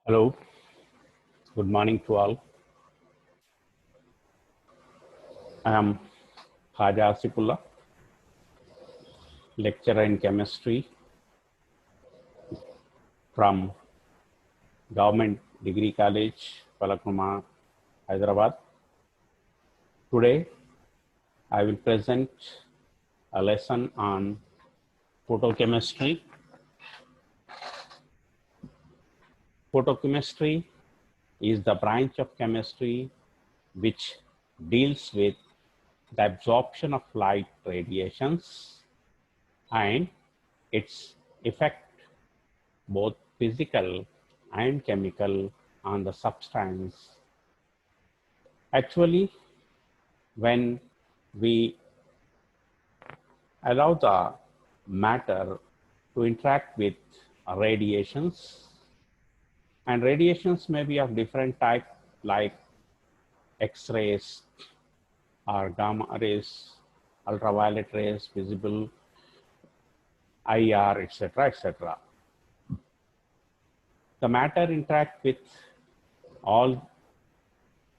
Hello, good morning to all. I am Khaja Asifullah, lecturer in chemistry from Government Degree College, Palaknuma, Hyderabad. Today, I will present a lesson on photochemistry. Photochemistry is the branch of chemistry which deals with the absorption of light radiations and its effect, both physical and chemical, on the substance. Actually, when we allow the matter to interact with radiations, and radiations may be of different type, like X-rays or gamma rays, ultraviolet rays, visible, IR, etc., etc. The matter interact with all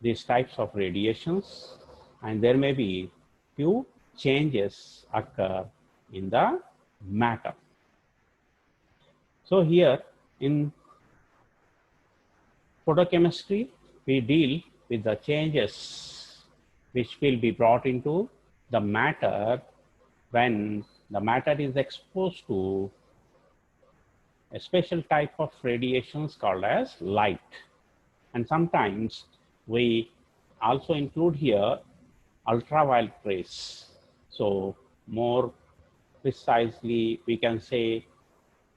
these types of radiations, and there may be few changes occur in the matter. So here in photochemistry, we deal with the changes which will be brought into the matter when the matter is exposed to a special type of radiations called as light. And sometimes we also include here ultraviolet rays. So more precisely, we can say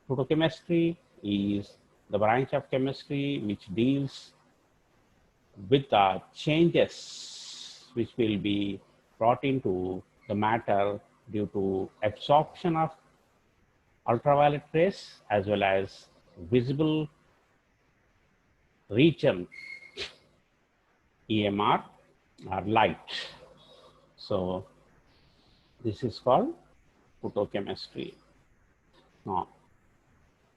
photochemistry is the branch of chemistry which deals with the changes which will be brought into the matter due to absorption of ultraviolet rays as well as visible region EMR or light. So this is called photochemistry. Now,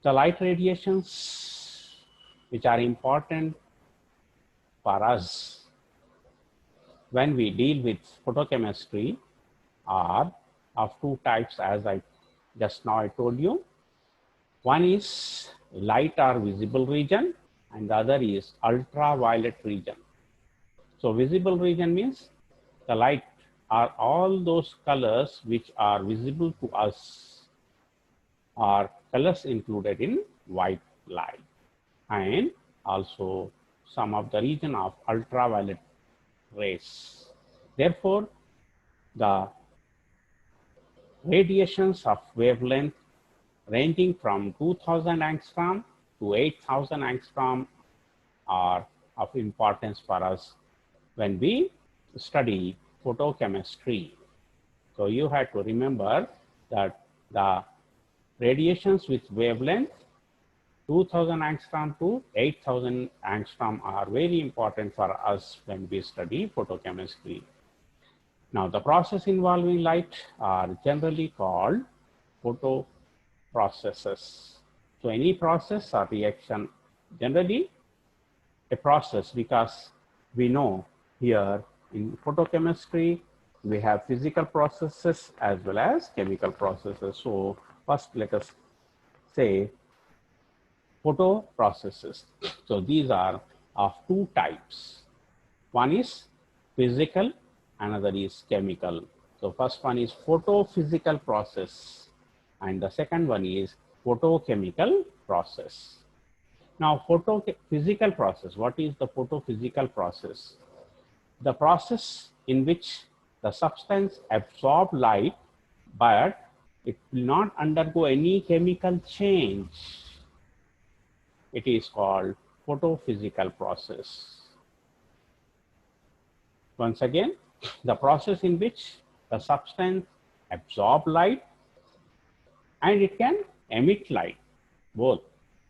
the light radiations which are important for us when we deal with photochemistry are of two types, as I just now I told you. One is light or visible region, and the other is ultraviolet region. So visible region means the light are all those colors which are visible to us, are colors included in white light, and also some of the region of ultraviolet rays. Therefore, the radiations of wavelength ranging from 2000 angstrom to 8000 angstrom are of importance for us when we study photochemistry. So you have to remember that the radiations with wavelength 2000 angstrom to 8000 angstrom are very important for us when we study photochemistry. Now, the process involving light are generally called photoprocesses. So any process or reaction, generally a process, because we know here in photochemistry, we have physical processes as well as chemical processes. So first, let us say photoprocesses. So these are of two types. One is physical, another is chemical. So first one is photophysical process, and the second one is photochemical process. Now, photophysical process, what is the photophysical process? The process in which the substance absorbs light, but it will not undergo any chemical change. It is called photophysical process. Once again, the process in which the substance absorbs light and it can emit light, both.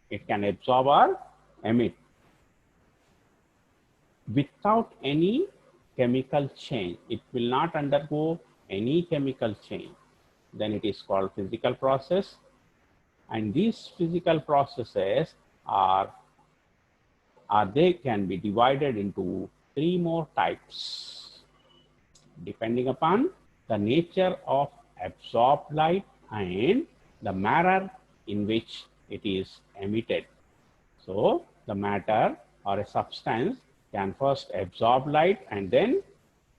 It can absorb or emit without any chemical change. It will not undergo any chemical change. Then it is called physical process. And these physical processes are or they can be divided into 3 more types, depending upon the nature of absorbed light and the manner in which it is emitted. So the matter or a substance can first absorb light and then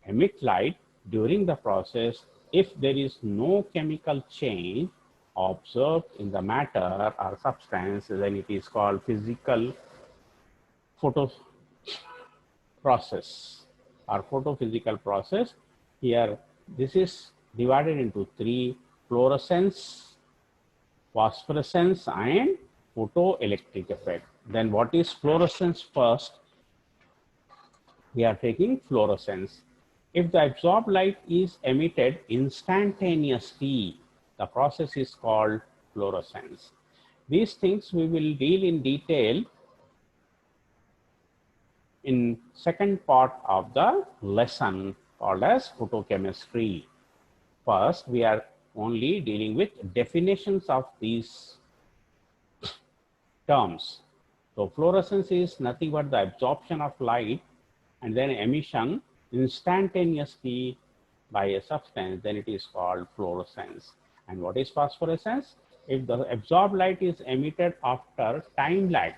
emit light during the process if there is no chemical change observed in the matter or substance. Then it is called physical photo process or photophysical process. Here this is divided into 3: fluorescence, phosphorescence and photoelectric effect. Then what is fluorescence first? We are taking fluorescence. If the absorbed light is emitted instantaneously, the process is called fluorescence. These things we will deal in detail in second part of the lesson called as photochemistry. First, we are only dealing with definitions of these terms. So fluorescence is nothing but the absorption of light and then emission instantaneously by a substance, then it is called fluorescence. And what is phosphorescence? If the absorbed light is emitted after time lag,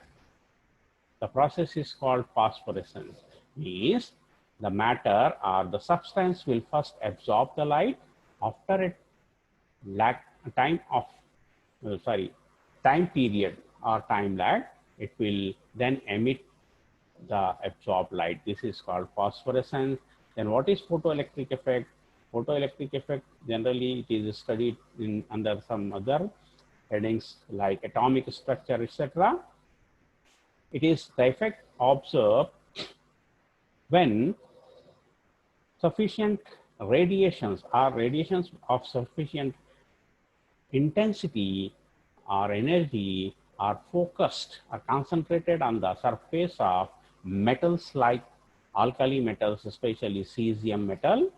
the process is called phosphorescence. Means the matter or the substance will first absorb the light. After a time period or time lag, it will then emit the absorbed light. This is called phosphorescence. Then what is photoelectric effect? Photoelectric effect, generally it is studied in under some other headings like atomic structure, etc. It is the effect observed when sufficient radiations or radiations of sufficient intensity or energy are focused or concentrated on the surface of metals like alkali metals, especially cesium metal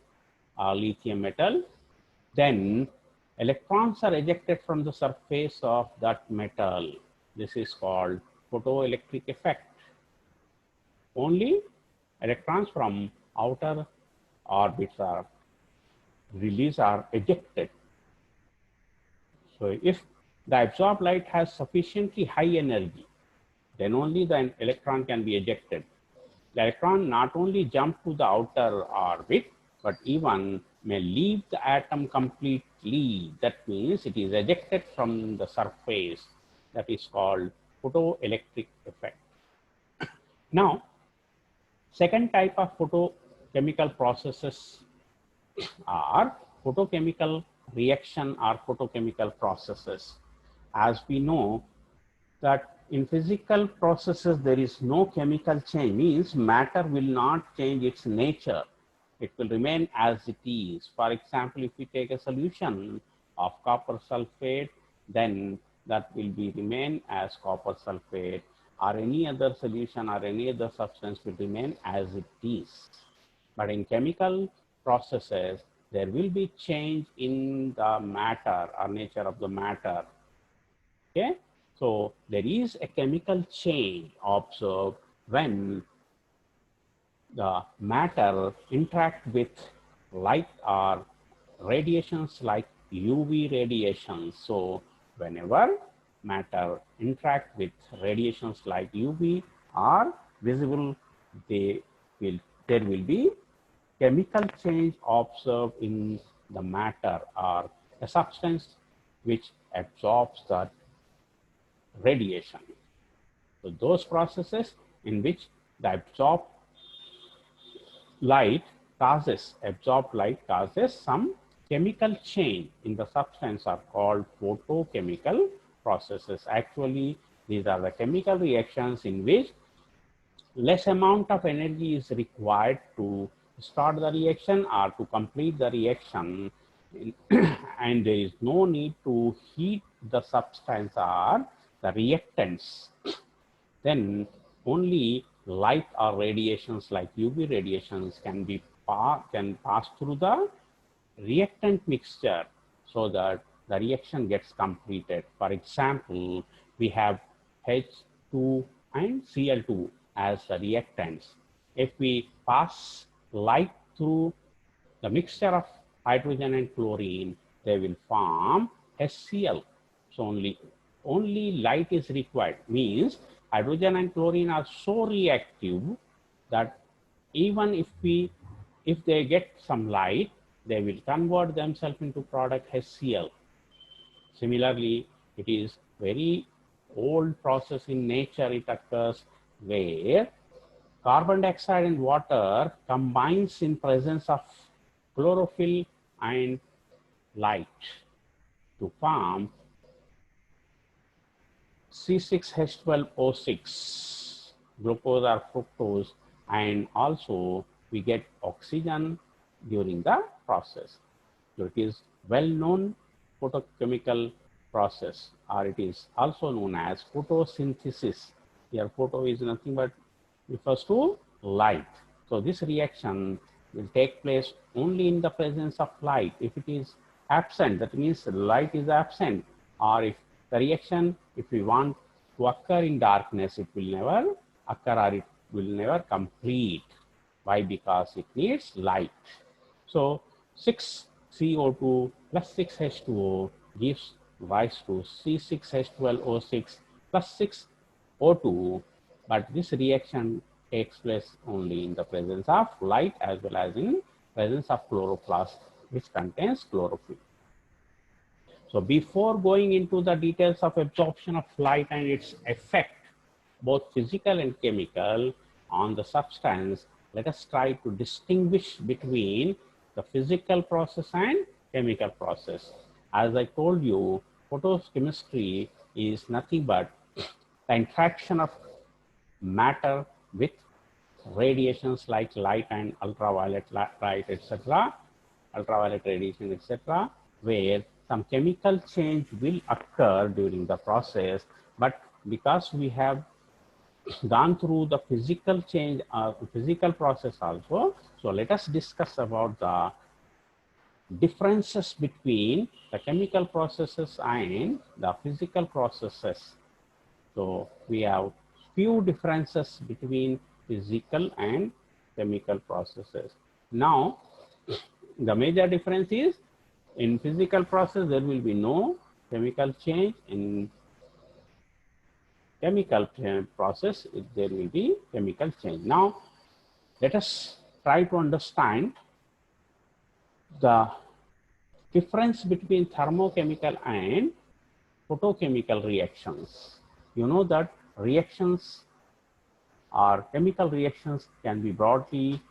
or lithium metal. Then electrons are ejected from the surface of that metal. This is called photoelectric effect. Only electrons from outer orbits are released or ejected. So if the absorbed light has sufficiently high energy, then only the electron can be ejected. The electron not only jump to the outer orbit, but even may leave the atom completely. That means it is ejected from the surface. That is called photoelectric effect. Now, second type of photochemical processes are photochemical reaction or photochemical processes. As we know that in physical processes, there is no chemical change, means matter will not change its nature. It will remain as it is. For example, if we take a solution of copper sulfate, then that will be remain as copper sulfate, or any other solution or any other substance will remain as it is. But in chemical processes, there will be change in the matter or nature of the matter. Okay, so there is a chemical change observed when the matter interact with light or radiations like UV radiations. So whenever matter interact with radiations like UV or visible, there will be chemical change observed in the matter or a substance which absorbs that radiation. So those processes in which the absorbed light causes some chemical change in the substance are called photochemical processes. Actually, these are the chemical reactions in which less amount of energy is required to start the reaction or to complete the reaction, and there is no need to heat the substance or the reactants. Then only light or radiations like UV radiations can pass through the reactant mixture so that the reaction gets completed. For example, we have H2 and Cl2 as the reactants. If we pass light through the mixture of hydrogen and chlorine, they will form HCl. So only light is required. Means hydrogen and chlorine are so reactive that even if they get some light, they will convert themselves into product HCl. Similarly, it is very old process in nature. It occurs where carbon dioxide and water combines in presence of chlorophyll and light to form C6H12O6, glucose or fructose, and also we get oxygen during the process. So it is well-known photochemical process, or it is also known as photosynthesis. Here photo is nothing but refers to light. So this reaction will take place only in the presence of light. If it is absent, that means light is absent, or if the reaction, if we want to occur in darkness, it will never occur or it will never complete. Why? Because it needs light. So 6CO2 plus 6H2O gives rise to C6H12O6 plus 6O2, but this reaction takes place only in the presence of light as well as in presence of chloroplast, which contains chlorophyll. So before going into the details of absorption of light and its effect, both physical and chemical, on the substance, let us try to distinguish between the physical process and chemical process. As I told you, photochemistry is nothing but the interaction of matter with radiations like light and ultraviolet light, etc., ultraviolet radiation, etc., where some chemical change will occur during the process. But because we have gone through the physical change, physical process also, so let us discuss about the differences between the chemical processes and the physical processes. So we have few differences between physical and chemical processes. Now, the major difference is in physical process, there will be no chemical change. In chemical process, there will be chemical change. Now, let us try to understand the difference between thermochemical and photochemical reactions. You know that reactions or chemical reactions can be broadly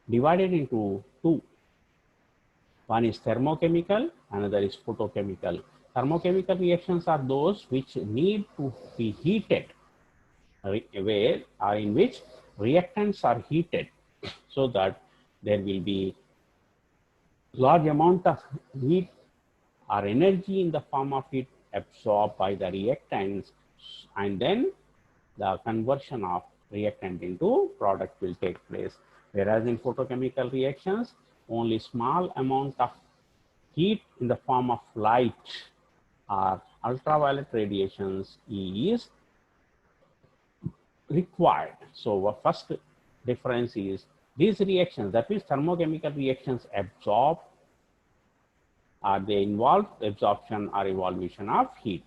divided into two. One is thermochemical, another is photochemical. Thermochemical reactions are those which need to be heated, where or in which reactants are heated so that there will be large amount of heat or energy in the form of heat absorbed by the reactants, and then the conversion of reactant into product will take place. Whereas in photochemical reactions, only small amount of heat in the form of light or ultraviolet radiations is required. So the first difference is these reactions, that means thermochemical reactions absorb, or they involve absorption or evolution of heat.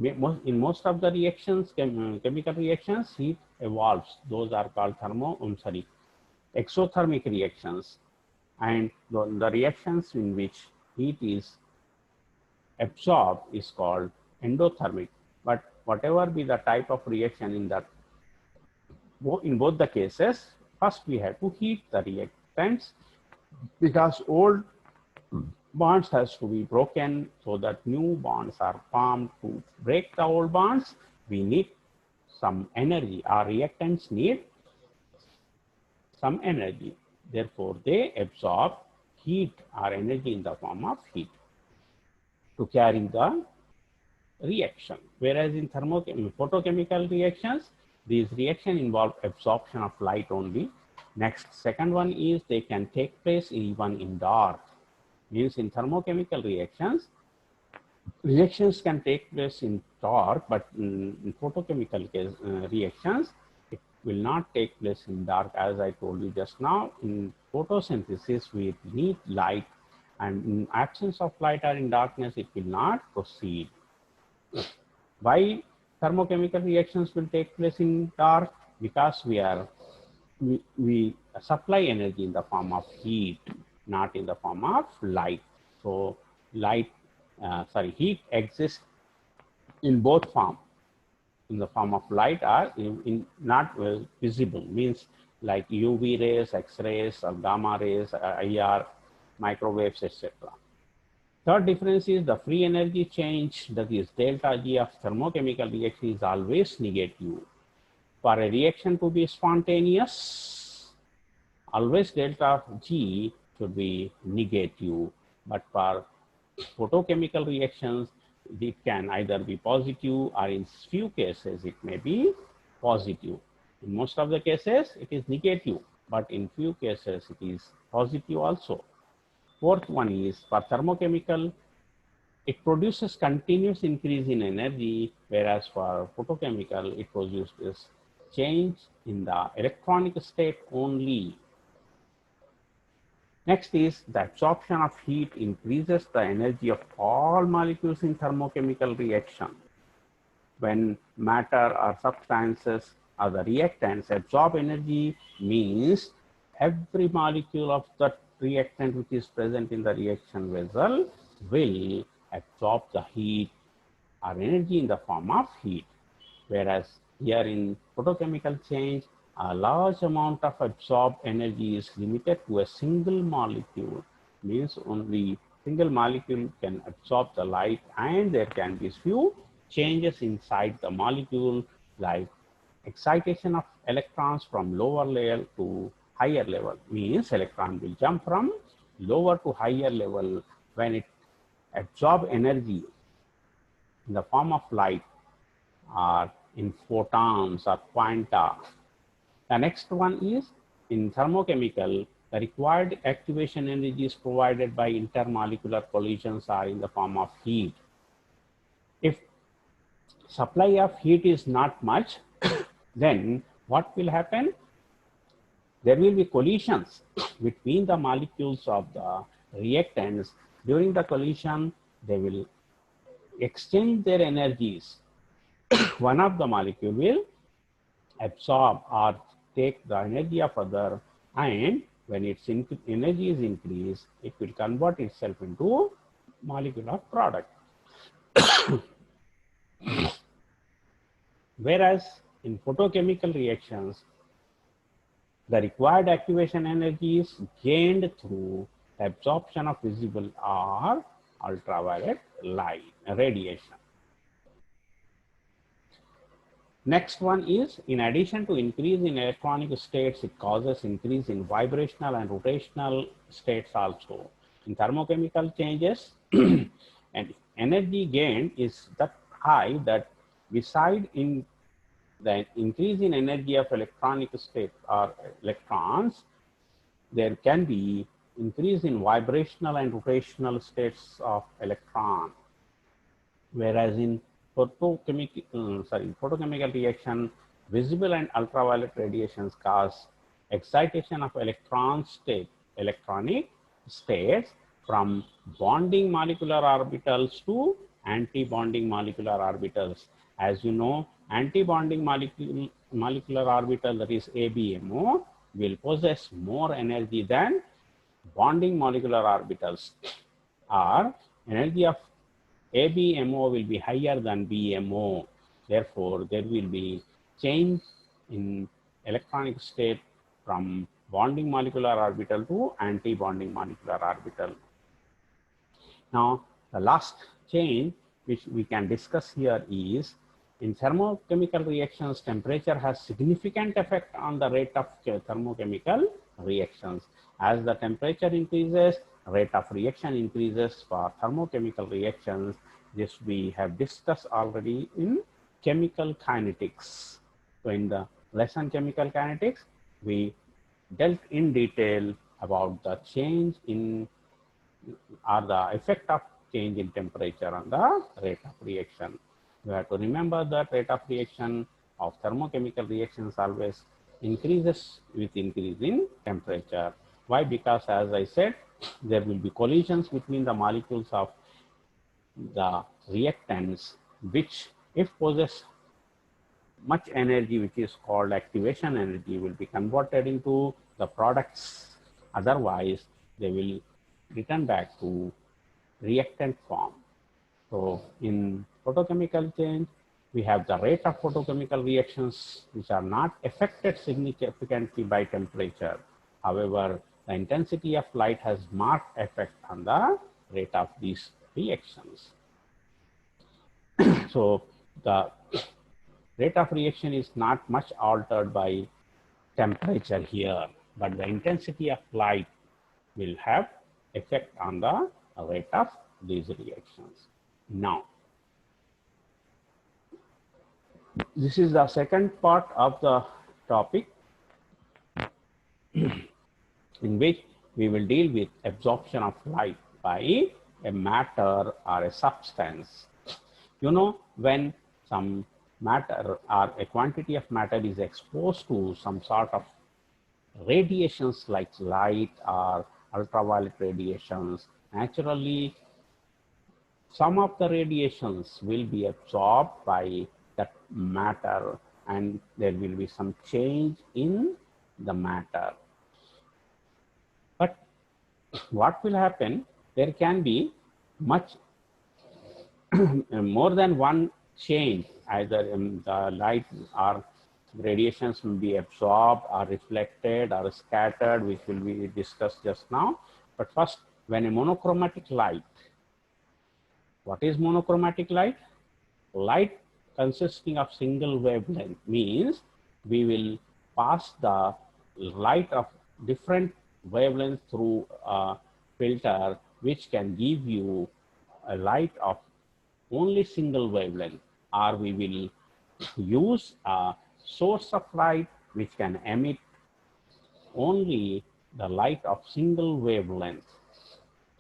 In most of the reactions, chemical reactions, heat evolves. Those are called exothermic reactions. And the reactions in which heat is absorbed is called endothermic. But whatever be the type of reaction in both the cases, first we have to heat the reactants, because old bonds has to be broken so that new bonds are formed. To break the old bonds, we need some energy. Our reactants need some energy. Therefore, they absorb heat or energy in the form of heat to carry the reaction. Whereas in photochemical reactions, these reactions involve absorption of light only. Next, second one is they can take place even in dark. Means in thermochemical reactions, reactions can take place in dark, but in photochemical reactions, it will not take place in dark. As I told you just now, in photosynthesis, we need light, and in absence of light or in darkness, it will not proceed. Why thermochemical reactions will take place in dark? Because we supply energy in the form of heat, not in the form of light. So heat exists in both form, in the form of light or in not visible, means like UV rays, X-rays, or gamma rays, IR, microwaves, etc. Third difference is the free energy change, that is delta G of thermochemical reaction is always negative. For a reaction to be spontaneous, always delta G should be negative, but for photochemical reactions, it can either be positive or in few cases it may be positive. In most of the cases it is negative, but in few cases it is positive also. Fourth one is for thermochemical, it produces continuous increase in energy, whereas for photochemical, it produces change in the electronic state only. Next is the absorption of heat increases the energy of all molecules in thermochemical reaction. When matter or substances or the reactants absorb energy, means every molecule of that reactant which is present in the reaction vessel will absorb the heat or energy in the form of heat. Whereas here in photochemical change, a large amount of absorbed energy is limited to a single molecule, means only single molecule can absorb the light, and there can be few changes inside the molecule, like excitation of electrons from lower level to higher level, means electron will jump from lower to higher level when it absorb energy in the form of light or in photons or quanta. The next one is in thermochemical, the required activation energy is provided by intermolecular collisions or in the form of heat. If supply of heat is not much, then what will happen? There will be collisions between the molecules of the reactants. During the collision, they will exchange their energies. One of the molecule will absorb or take the energy of other, and when its energy is increased, it will convert itself into molecule of product. Whereas in photochemical reactions, the required activation energy is gained through absorption of visible or ultraviolet light radiation. Next one is, in addition to increase in electronic states, it causes increase in vibrational and rotational states also. In thermochemical changes, and energy gain is that high that beside in the increase in energy of electronic state or electrons, there can be increase in vibrational and rotational states of electron. Whereas in photochemical reaction, visible and ultraviolet radiations cause excitation of electronic states from bonding molecular orbitals to anti-bonding molecular orbitals. As you know, anti-bonding molecular orbital, that is ABMO, will possess more energy than bonding molecular orbitals, or energy of ABMO will be higher than BMO. Therefore, there will be change in electronic state from bonding molecular orbital to anti-bonding molecular orbital. Now, the last change which we can discuss here is, in thermochemical reactions, temperature has significant effect on the rate of thermochemical reactions. As the temperature increases, rate of reaction increases for thermochemical reactions. This we have discussed already in chemical kinetics. So in the lesson chemical kinetics, we dealt in detail about the change in or the effect of change in temperature and the rate of reaction. You have to remember that rate of reaction of thermochemical reactions always increases with increase in temperature. Why? Because as I said, there will be collisions between the molecules of the reactants, which if possess much energy, which is called activation energy, will be converted into the products. Otherwise, they will return back to reactant form. So in photochemical change, we have the rate of photochemical reactions which are not affected significantly by temperature. However, the intensity of light has marked effect on the rate of these reactions. So the rate of reaction is not much altered by temperature here, but the intensity of light will have effect on the rate of these reactions. Now, this is the second part of the topic in which we will deal with absorption of light by a matter or a substance. You know, when some matter or a quantity of matter is exposed to some sort of radiations like light or ultraviolet radiations, naturally some of the radiations will be absorbed by that matter and there will be some change in the matter. But what will happen? There can be much more than one change, either the light or radiations will be absorbed or reflected or scattered, which will be discussed just now. But first, when a monochromatic light, what is monochromatic light? Light consisting of single wavelength means we will pass the light of different wavelengths through a filter which can give you a light of only single wavelength, or we will use a source of light which can emit only the light of single wavelength.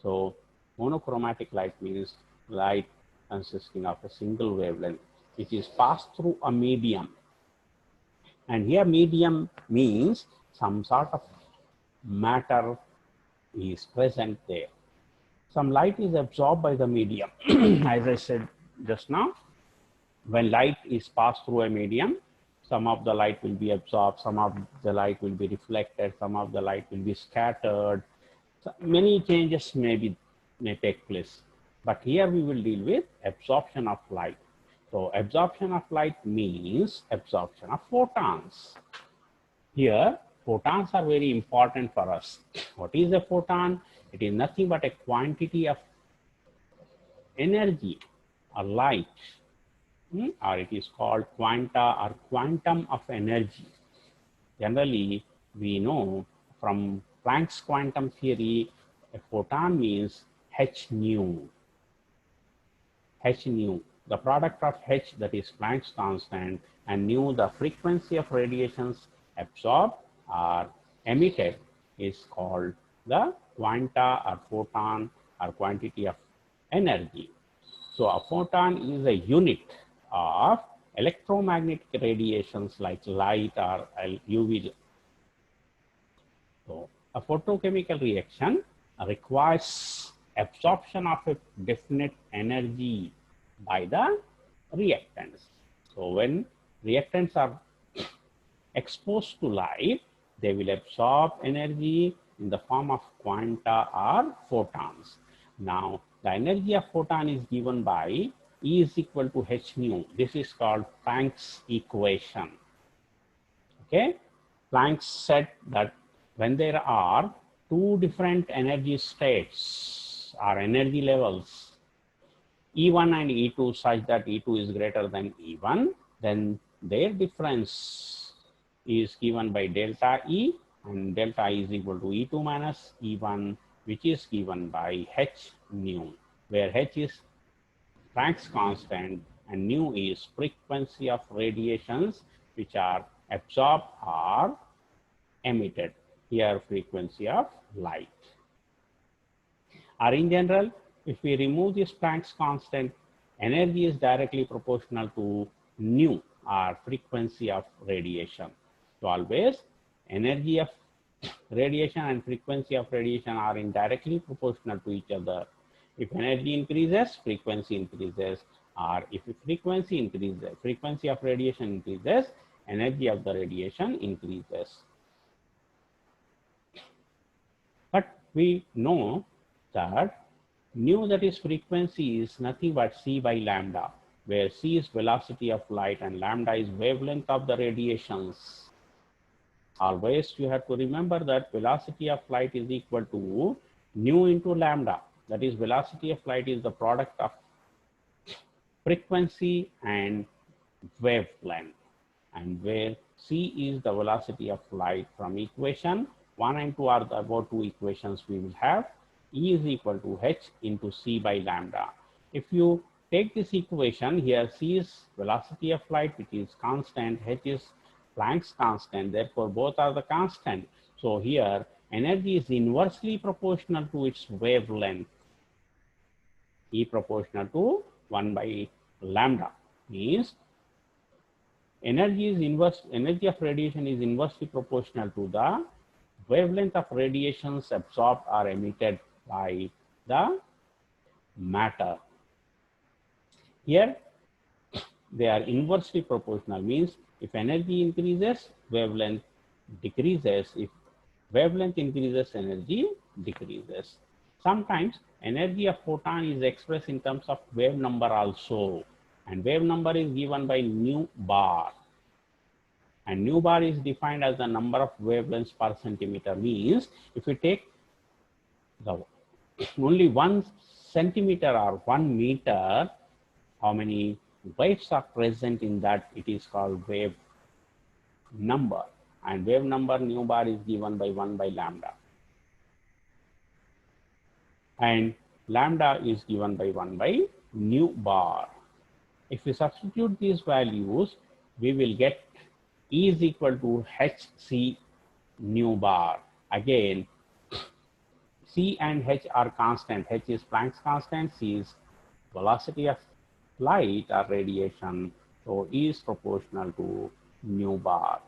So monochromatic light means light consisting of a single wavelength, which is passed through a medium. And here medium means some sort of matter is present there. Some light is absorbed by the medium. As I said just now, when light is passed through a medium, some of the light will be absorbed, some of the light will be reflected, some of the light will be scattered. So many changes may take place. But here we will deal with absorption of light. So absorption of light means absorption of photons. Here, photons are very important for us. What is a photon? It is nothing but a quantity of energy or light, or it is called quanta or quantum of energy. Generally, we know from Planck's quantum theory, a photon means h nu. H nu, the product of h, that is Planck's constant, and nu, the frequency of radiations absorbed or emitted, is called the quanta or photon or quantity of energy. So a photon is a unit of electromagnetic radiations like light or UV. So a photochemical reaction requires absorption of a definite energy by the reactants. So when reactants are exposed to light, they will absorb energy in the form of quanta or photons. Now, the energy of photon is given by E is equal to h nu. This is called Planck's equation. Okay, Planck said that when there are two different energy states or energy levels, E1 and E2, such that E2 is greater than E1, then their difference is given by delta E, and delta E is equal to E2 minus E1, which is given by h nu, where h is Planck's constant and nu is frequency of radiations which are absorbed or emitted. Here frequency of light. Or in general, if we remove this Planck's constant, energy is directly proportional to nu, or frequency of radiation. So always energy of radiation and frequency of radiation are indirectly proportional to each other. If energy increases, frequency increases, or if frequency increases, frequency of radiation increases, energy of the radiation increases. But we know that nu, that is frequency, is nothing but c by lambda, where c is velocity of light and lambda is wavelength of the radiations. Always you have to remember that velocity of light is equal to nu into lambda. That is, velocity of light is the product of frequency and wavelength, and where c is the velocity of light. From equation 1 and 2 are the about two equations we will have. E is equal to h into c by lambda. If you take this equation here, c is velocity of light, which is constant, h is Planck's constant, therefore both are the constant. So here energy is inversely proportional to its wavelength. E proportional to 1 by lambda means energy of radiation is inversely proportional to the wavelength of radiations absorbed or emitted by the matter. Here they are inversely proportional, means if energy increases, wavelength decreases. If wavelength increases, energy decreases. Sometimes energy of photon is expressed in terms of wave number also, and wave number is given by nu bar, and nu bar is defined as the number of wavelengths per centimeter. Means if we take the only 1 centimeter or 1 meter, how many waves are present in that, it is called wave number, and wave number nu bar is given by 1 by lambda, and lambda is given by 1 by nu bar. If we substitute these values, we will get E is equal to hc nu bar. Again, c and h are constant. H is Planck's constant, c is velocity of light or radiation, so E is proportional to nu bar.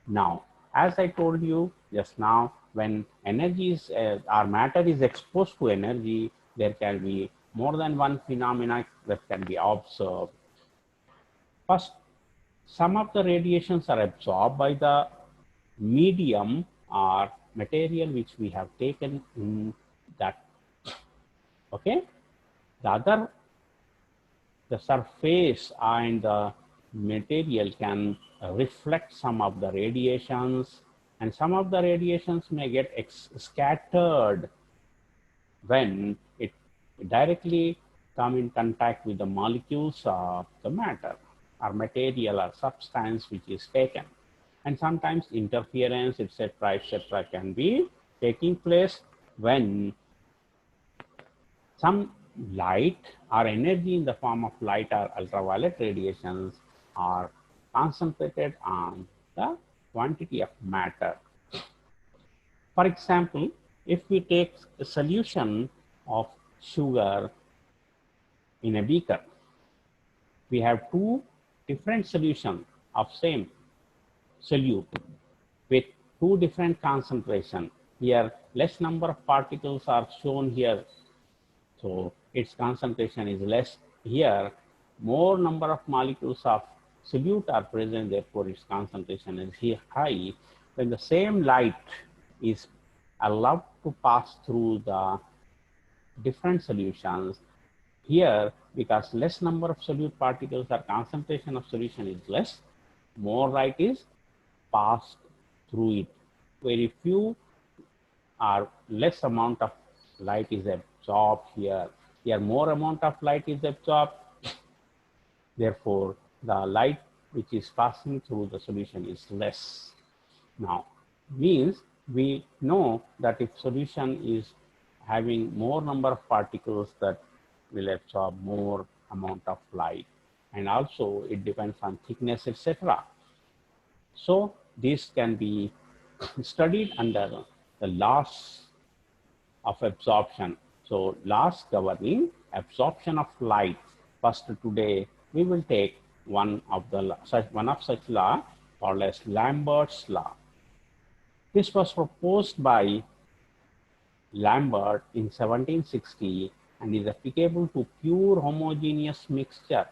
Now, as I told you just now, when energy is or matter is exposed to energy, there can be more than one phenomena that can be observed. First, some of the radiations are absorbed by the medium or material which we have taken in that. Okay, the surface and the material can reflect some of the radiations, and some of the radiations may get scattered when it directly come in contact with the molecules of the matter or material or substance which is taken. And sometimes interference, etc., can be taking place when some light or energy in the form of light or ultraviolet radiations are concentrated on the quantity of matter. For example, if we take a solution of sugar in a beaker, we have two different solutions of same solute with two different concentration. Here, less number of particles are shown here, so its concentration is less. Here, more number of molecules of solute are present, therefore its concentration is here high. When the same light is allowed to pass through the different solutions, here, because less number of solute particles or concentration of solution is less, more light is passed through it. Very few or less amount of light is absorbed here. Here more amount of light is absorbed. Therefore, the light which is passing through the solution is less. Now, means we know that if solution is having more number of particles, that will absorb more amount of light, and also it depends on thickness, etc. So this can be studied under the laws of absorption. So laws governing absorption of light. First today we will take one of such law called as Lambert's law. This was proposed by Lambert in 1760 and is applicable to pure homogeneous mixture.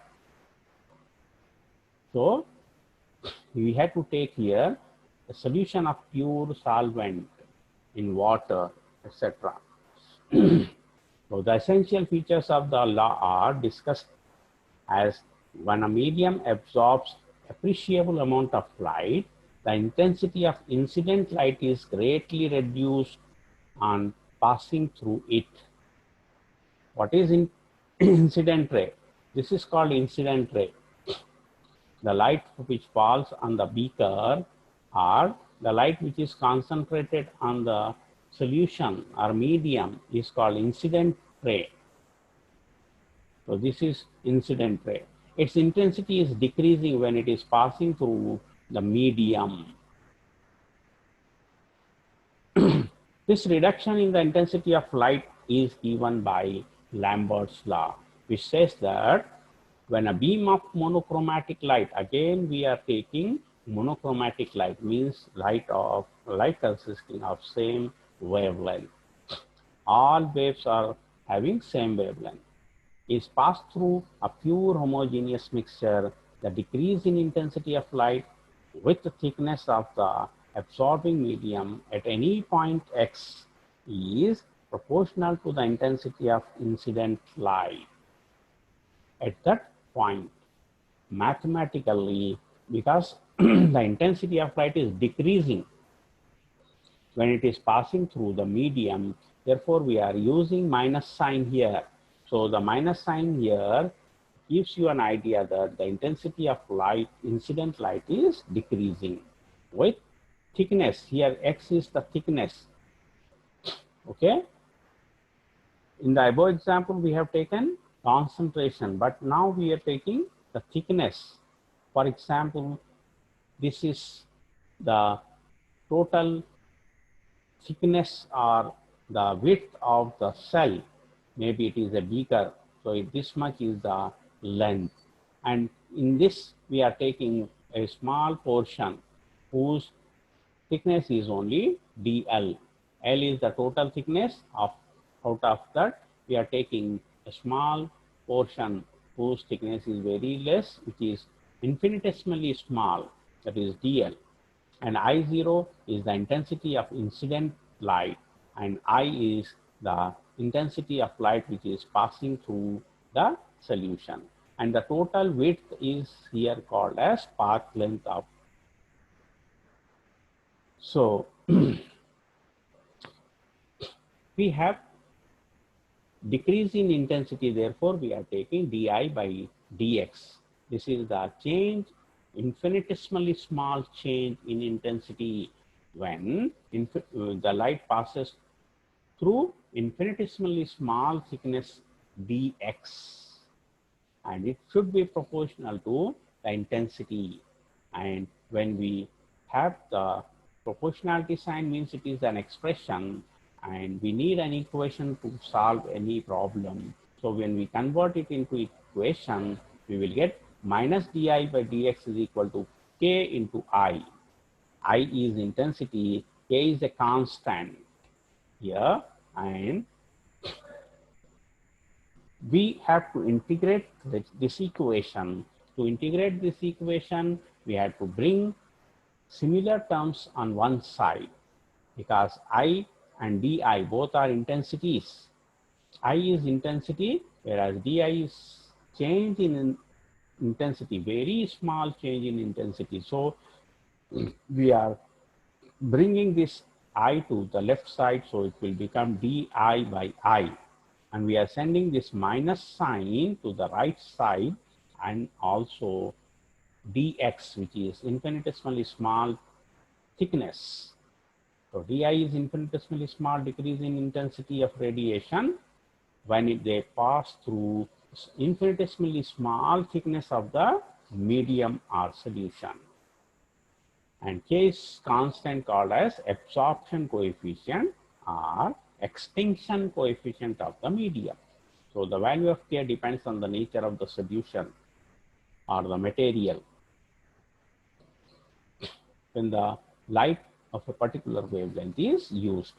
So we had to take here a solution of pure solvent in water, etc. So the essential features of the law are discussed as when a medium absorbs appreciable amount of light, the intensity of incident light is greatly reduced on passing through it. What is incident ray? This is called incident ray. The light which falls on the beaker or the light which is concentrated on the solution or medium is called incident ray. So this is incident ray. Its intensity is decreasing when it is passing through the medium. This reduction in the intensity of light is given by Lambert's law, which says that when a beam of monochromatic light, again we are taking monochromatic light, means light consisting of same wavelength. All waves are having same wavelength. Is passed through a pure homogeneous mixture, the decrease in intensity of light with the thickness of the absorbing medium at any point x is proportional to the intensity of incident light. At that point, mathematically, because the intensity of light is decreasing when it is passing through the medium, therefore we are using minus sign here. So the minus sign here gives you an idea that the intensity of light, incident light, is decreasing with thickness. Here x is the thickness. Okay. In the above example, we have taken concentration, but now we are taking the thickness. For example, this is the total thickness or the width of the cell. Maybe it is a beaker, so this much is the length. And in this, we are taking a small portion whose thickness is only dl. L is the total thickness of, out of that, we are taking a small portion whose thickness is very less, which is infinitesimally small, that is dl. And I0 is the intensity of incident light, and I is the intensity of light which is passing through the solution. And the total width is here called as path length of. So we have decrease in intensity, therefore we are taking di by dx. This is the change, infinitesimally small change in intensity when the light passes through infinitesimally small thickness dx, and it should be proportional to the intensity. And when we have the proportionality sign, means it is an expression and we need an equation to solve any problem. So when we convert it into equation, we will get minus di by dx is equal to k into I. I is intensity, k is a constant here, and we have to integrate this equation. To integrate this equation, we have to bring similar terms on one side, because I and di both are intensities. I is intensity, whereas di is change in intensity, very small change in intensity. So we are bringing this I to the left side, so it will become di by I. And we are sending this minus sign to the right side, and also dx, which is infinitesimally small thickness. So di is infinitesimally small decrease in intensity of radiation when they pass through infinitesimally small thickness of the medium or solution. And k is constant called as absorption coefficient or extinction coefficient of the medium. So the value of K depends on the nature of the solution or the material. When the light of a particular wavelength is used,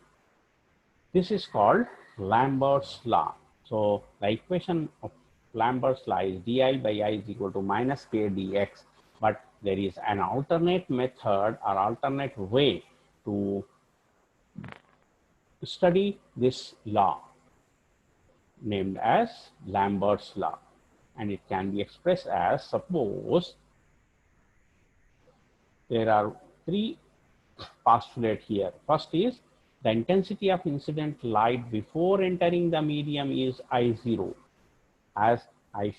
this is called Lambert's law. So the equation of Lambert's law is di by I is equal to minus K dx, but there is an alternate method or alternate way to study this law named as Lambert's law, and it can be expressed as, suppose there are three postulates here. First is the intensity of incident light before entering the medium is I0. As I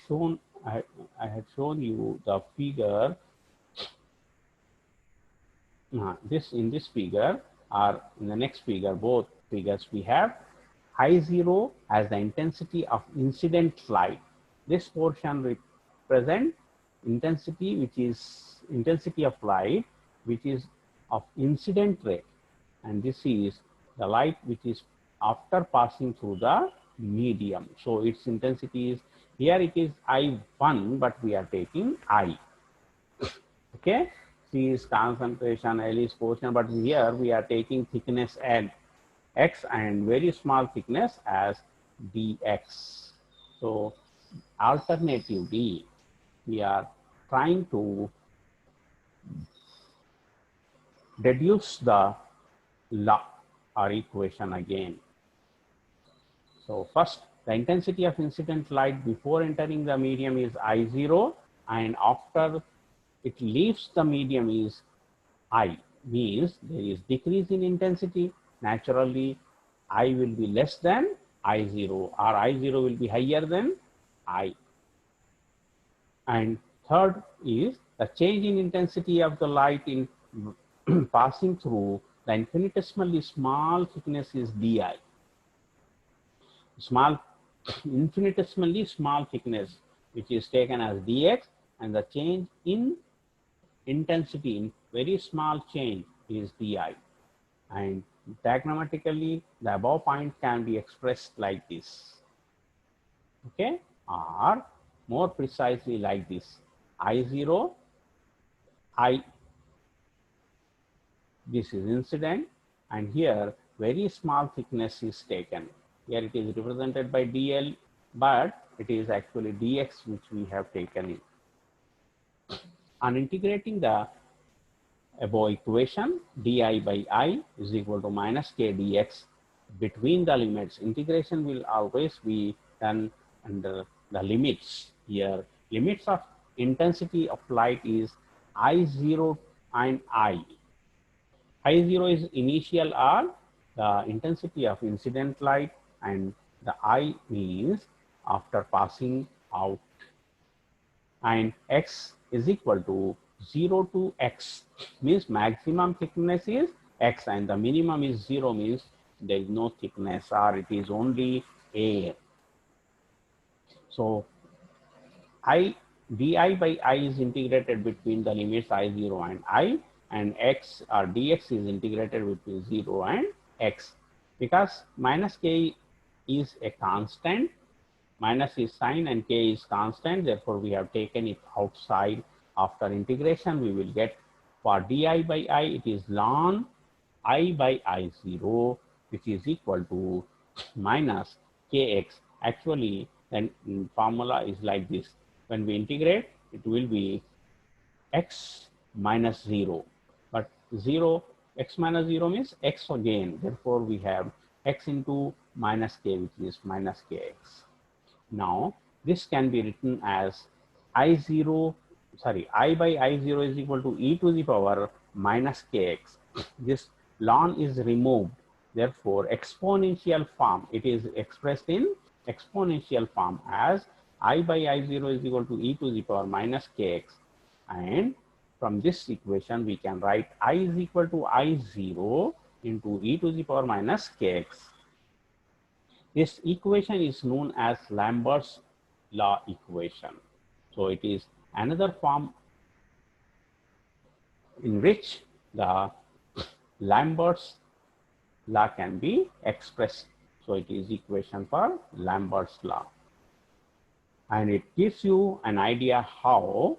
had shown you the figure, in this figure or in the next figure, both figures, we have I0 as the intensity of incident light. This portion represents intensity, which is intensity of light, which is of incident ray, and this is the light which is after passing through the medium. So its intensity is, here it is I1, but we are taking I. Okay, C is concentration, L is portion, but here we are taking thickness L, X, and very small thickness as dx. So alternatively, we are trying to deduce the law or equation again. So first, the intensity of incident light before entering the medium is I0, and after it leaves the medium is I, means there is decrease in intensity. Naturally, I will be less than I0, or I0 will be higher than I. And third is the change in intensity of the light in passing through the infinitesimally small thickness is di. Infinitesimally small thickness, which is taken as dx, and the change in intensity, in very small change, is di. And diagrammatically, the above point can be expressed like this. Okay, or more precisely like this: I0, I. This is incident, and here very small thickness is taken. Here it is represented by dl, but it is actually dx which we have taken in. On integrating the above equation, di by I is equal to minus k dx between the limits. Integration will always be done under the limits. Here, limits of intensity of light is I0 and I. I0 is initial or the intensity of incident light, and the I means after passing out, and X is equal to 0 to X, means maximum thickness is X and the minimum is 0, means there is no thickness or it is only air. So I, di by I is integrated between the limits I0 and I, and X or dx is integrated between 0 and X. Because minus K is a constant, minus is sign and K is constant, therefore we have taken it outside. After integration, we will get for di by I, it is ln I by I0, which is equal to minus Kx. Actually, then formula is like this. When we integrate, it will be X minus 0. But 0, X minus 0 means X again. Therefore, we have X into minus K, which is minus Kx. Now, this can be written as I by I0 is equal to e to the power minus Kx. This ln is removed. Therefore, exponential form, it is expressed in exponential form as I by I0 is equal to e to the power minus Kx. And from this equation, we can write I is equal to I0 into e to the power minus Kx. This equation is known as Lambert's law equation. So it is another form in which the Lambert's law can be expressed. So it is equation for Lambert's law. And it gives you an idea how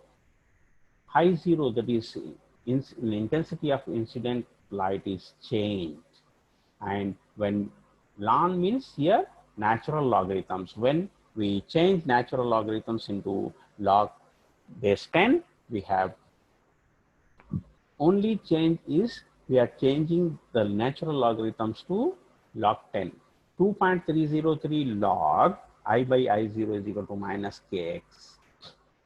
high zero, that is intensity of incident light, is changed. And when ln means here natural logarithms, when we change natural logarithms into log base 10, we have only change is we are changing the natural logarithms to log 10. 2.303 log I by I0 is equal to minus kx.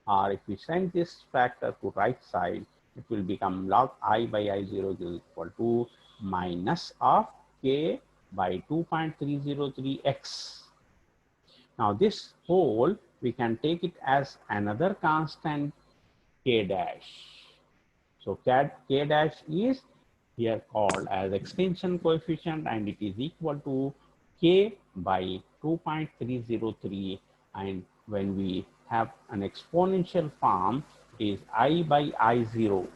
Or if we send this factor to right side, it will become log I by I0 is equal to minus of k by 2.303x. Now this whole, we can take it as another constant k dash. So k dash is here called as extension coefficient, and it is equal to k by 2.303. And when we have an exponential form, it is I by I0,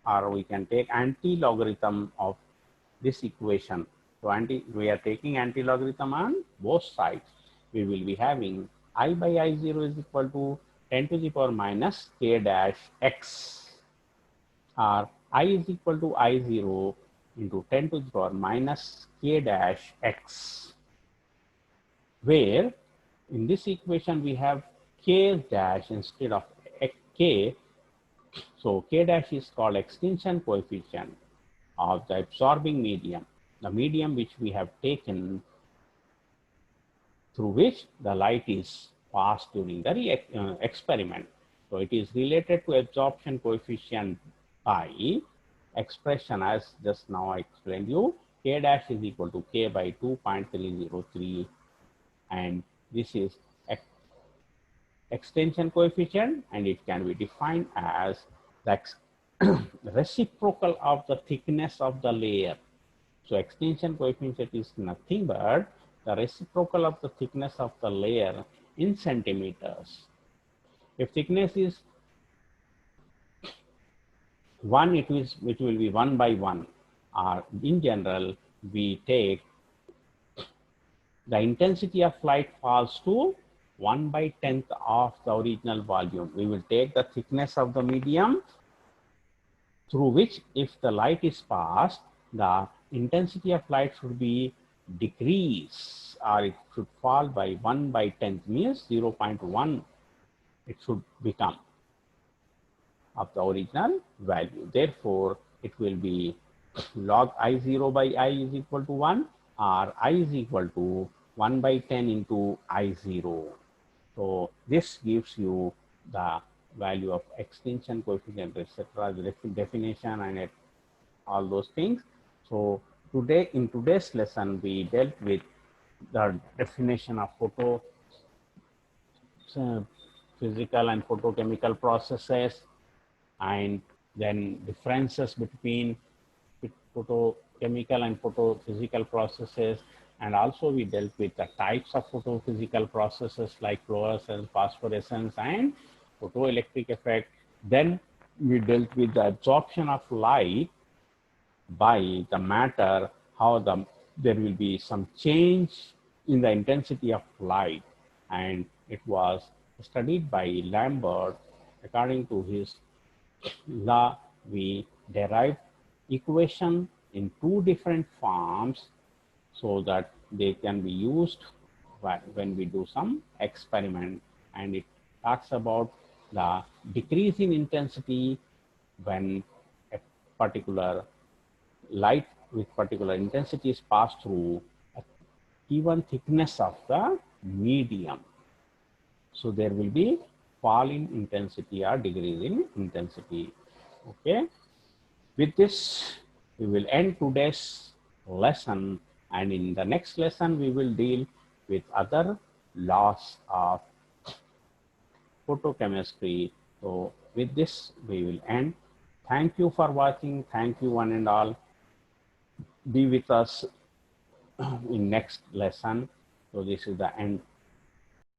or we can take anti-logarithm of this equation. So we are taking anti-logarithm on both sides. We will be having I by I0 is equal to 10 to the power minus k dash x, or I is equal to I0 into 10 to the power minus k dash x, where in this equation we have k dash instead of k. So k dash is called extinction coefficient of the absorbing medium, the medium which we have taken through which the light is passed during the experiment. So it is related to absorption coefficient by expression as just now I explained you. K dash is equal to k by 2.303, and this is extension coefficient, and it can be defined as the reciprocal of the thickness of the layer. So extension coefficient is nothing but the reciprocal of the thickness of the layer in centimeters. If thickness is 1, it will be 1 by 1. Or in general, we take the intensity of light falls to 1 by 10th of the original volume. We will take the thickness of the medium through which, if the light is passed, the intensity of light should be decrease, or it should fall by 1 by 10th, means 0.1 it should become of the original value. Therefore, it will be log I0 by I is equal to 1, or I is equal to 1 by 10 into I0. So this gives you the value of extinction coefficient, etc., the definition and all those things. So today, in today's lesson, we dealt with the definition of physical and photochemical processes, and then differences between photochemical and photophysical processes. And also we dealt with the types of photophysical processes like fluorescence, phosphorescence, and photoelectric effect. Then we dealt with the absorption of light by the matter, how there will be some change in the intensity of light, and it was studied by Lambert. According to his law, we derived equation in 2 different forms so that they can be used when we do some experiment. And it talks about the decrease in intensity when a particular light with particular intensity is passed through a given thickness of the medium. So there will be fall in intensity or decrease in intensity. Okay. With this, we will end today's lesson, and in the next lesson, we will deal with other laws of photochemistry. So with this, we will end. Thank you for watching. Thank you one and all. Be with us in next lesson. So this is the end